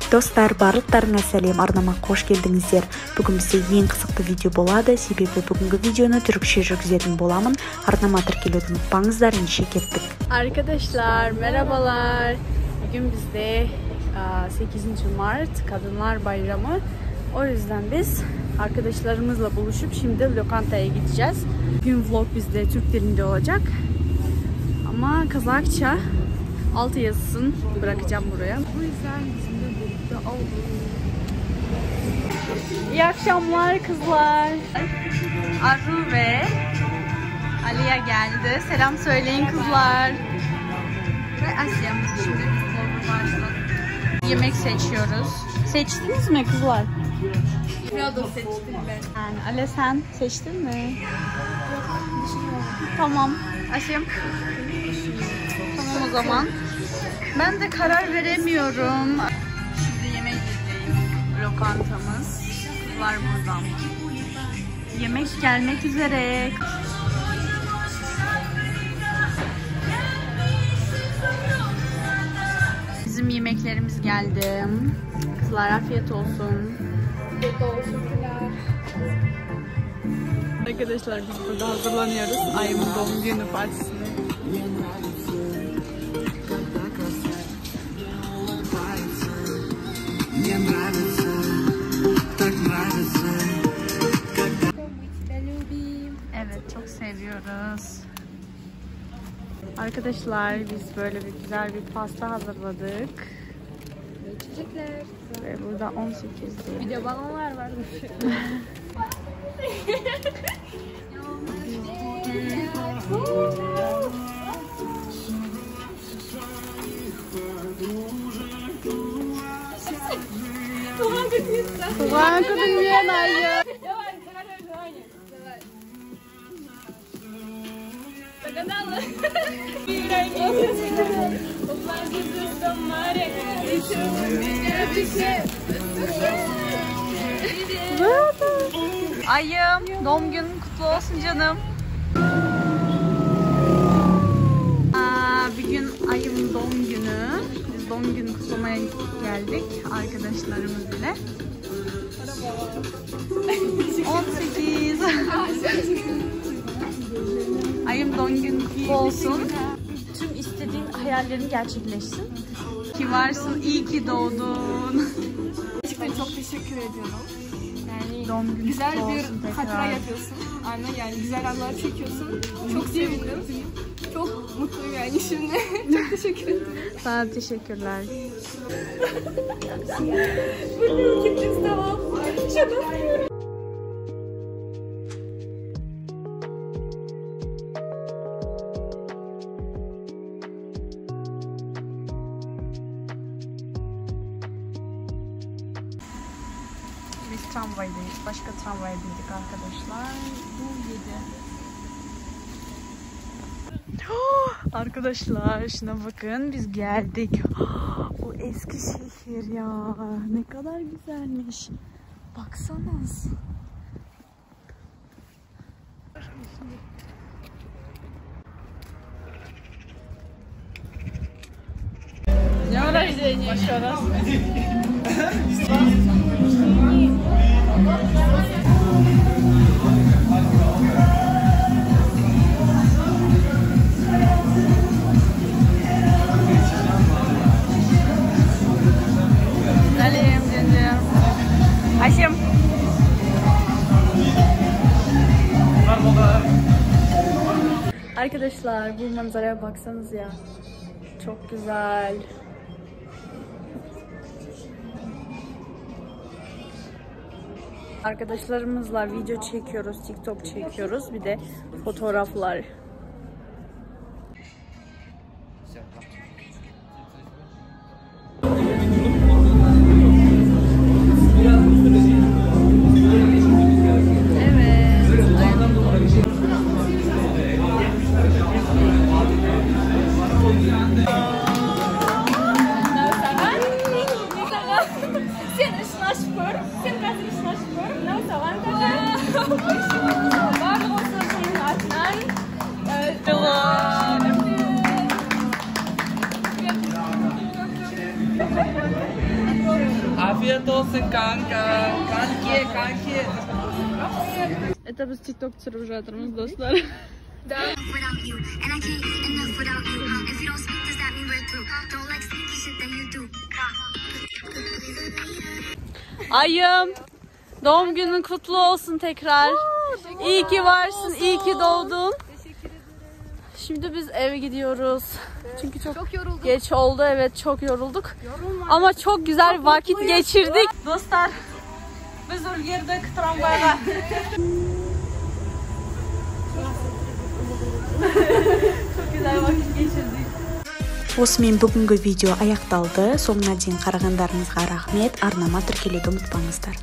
Dostlar, барлықтарыңа сәлем, арнама қош келдіңіздер. Бүгін бізде ең қызықты видео болады, себебі бүгінгі видеоны түрікше жүргізетін боламын. Arnama tırkiliyordum. Unutmаңыздар, неше кеттік. Arkadaşlar merhabalar. Bugün bizde 8. Mart Kadınlar Bayramı. O yüzden biz arkadaşlarımızla buluşup şimdi lokantaya gideceğiz. Bugün vlog bizde Türk dilinde olacak. Ama Kazakça altı yazısını bırakacağım buraya. Bu yüzden bizimle birlikte oldu. İyi akşamlar kızlar. Arru ve Aliye geldi. Selam söyleyin kızlar. Ve Asya. Şimdi biz vlogu başladık. Yemek seçiyoruz. Seçtiniz mi kızlar? Ya da seçtim ben. Yani Ale sen seçtin mi? Tamam. Asya'm. Tamam o zaman. Ben de karar veremiyorum. Şimdi yemekteyiz. Lokantamız. Kızlar buradan. Yemek gelmek üzere. Bizim yemeklerimiz geldi. Kızlar afiyet olsun. Arkadaşlar biz burada hazırlanıyoruz. Ayımın doğum günü partisine. Evet, çok seviyoruz. Arkadaşlar biz böyle bir güzel bir pasta hazırladık. İçecekler. Ve burada 18'di. Bir de balonlar var. Tuhan kedua aja. Ayım, doğum günün kutlu olsun canım. Bir gün Ayım'ın doğum günü. Biz doğum günü kutlamaya geldik arkadaşlarımız ile. 18. Ayım doğum günü kutlu olsun. Tüm istediğin hayallerin gerçekleşsin. Ki varsın, iyi ki doğdun. Gerçekten çok teşekkür ediyorum. Yani Doğum günü güzel kutlu bir olsun tekrar. hatıra yapıyorsun. Aynen, yani güzel anılar çekiyorsun. Çok sevindim. Çok mutluyum yani şimdi. Çok teşekkür ederim. Sana teşekkürler. Bunu gittim, tamam. Şaka yapıyorum. Biz tramvaydayız. Başka tramvaya bindik arkadaşlar. Bu 7. Arkadaşlar şuna bakın, biz geldik. Bu Eskişehir ya. Ne kadar güzelmiş. Baksanız. Днем рождения еще раз. Salim, canım. Aşım. Arkadaşlar bu manzaraya baksanız ya. Çok güzel. Arkadaşlarımızla video çekiyoruz, TikTok çekiyoruz, bir de fotoğraflar. Afiyet olsun kanka. Kanki. Это biz TikTok түсіріп жатырмыз, достар. Without you, and I can't get enough without you. If you don't speak, does that mean we're through? Don't like sneaky shit that you do. Ayım, doğum günün kutlu olsun tekrar. İyi ki varsın, iyi ki doğdun. Şimdi biz eve gidiyoruz. Çünkü çok yorulduk. Geç oldu, evet çok yorulduk. Ama çok güzel vakit geçirdik. Dostlar, biz ulgirdik tramvayla. Çok güzel vakit geçirdik. Осымен бүгінгі видео аяқталды. Соңына дейін қарағандарыңызға рахмет. Арнама тіркелуді ұмытпаңыздар.